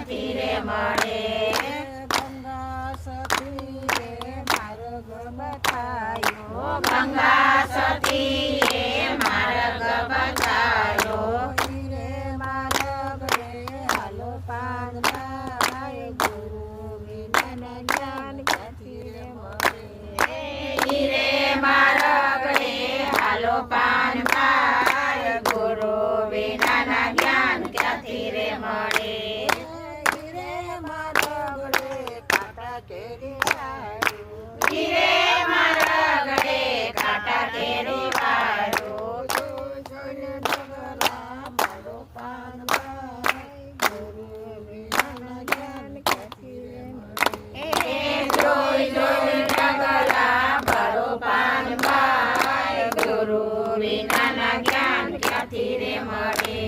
ક્યાંથી રે મળે ગંગા સતીએ માર્ગ બતાયો ગંગા સતીએ માર્ગ બતાયો હીરે માર્ગ રે હાલો પાનભાઈ ગુરુ વિના જ્ઞાન ક્યાંથી રે મળે હીરે માર્ગ રે હાલો પાનભાઈ ગુરુ વિનાના જ્ઞાન ક્યાંથી રે મળે હીરે માર્ગ રે કાંટા કેરી વાળું હીરે માર્ગ રે કાંટા કેરી વાળું જોઈને ડગલા મારો પાનભાઈ ગુરુ વિના જ્ઞાન ક્યાંથી રે મળે એ જોઈ જોઈ ડગલા ભરો પાનભાઈ ગુરુ વિનાના જ્ઞાન ક્યાંથી રે મળે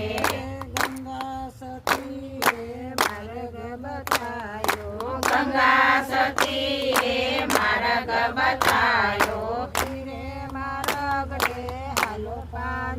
ગંગા સતીએ માર્ગ બતાયો ગંગા સતીએ માર્ગ બતાયો હીરે માર્ગ રે હાલો પાન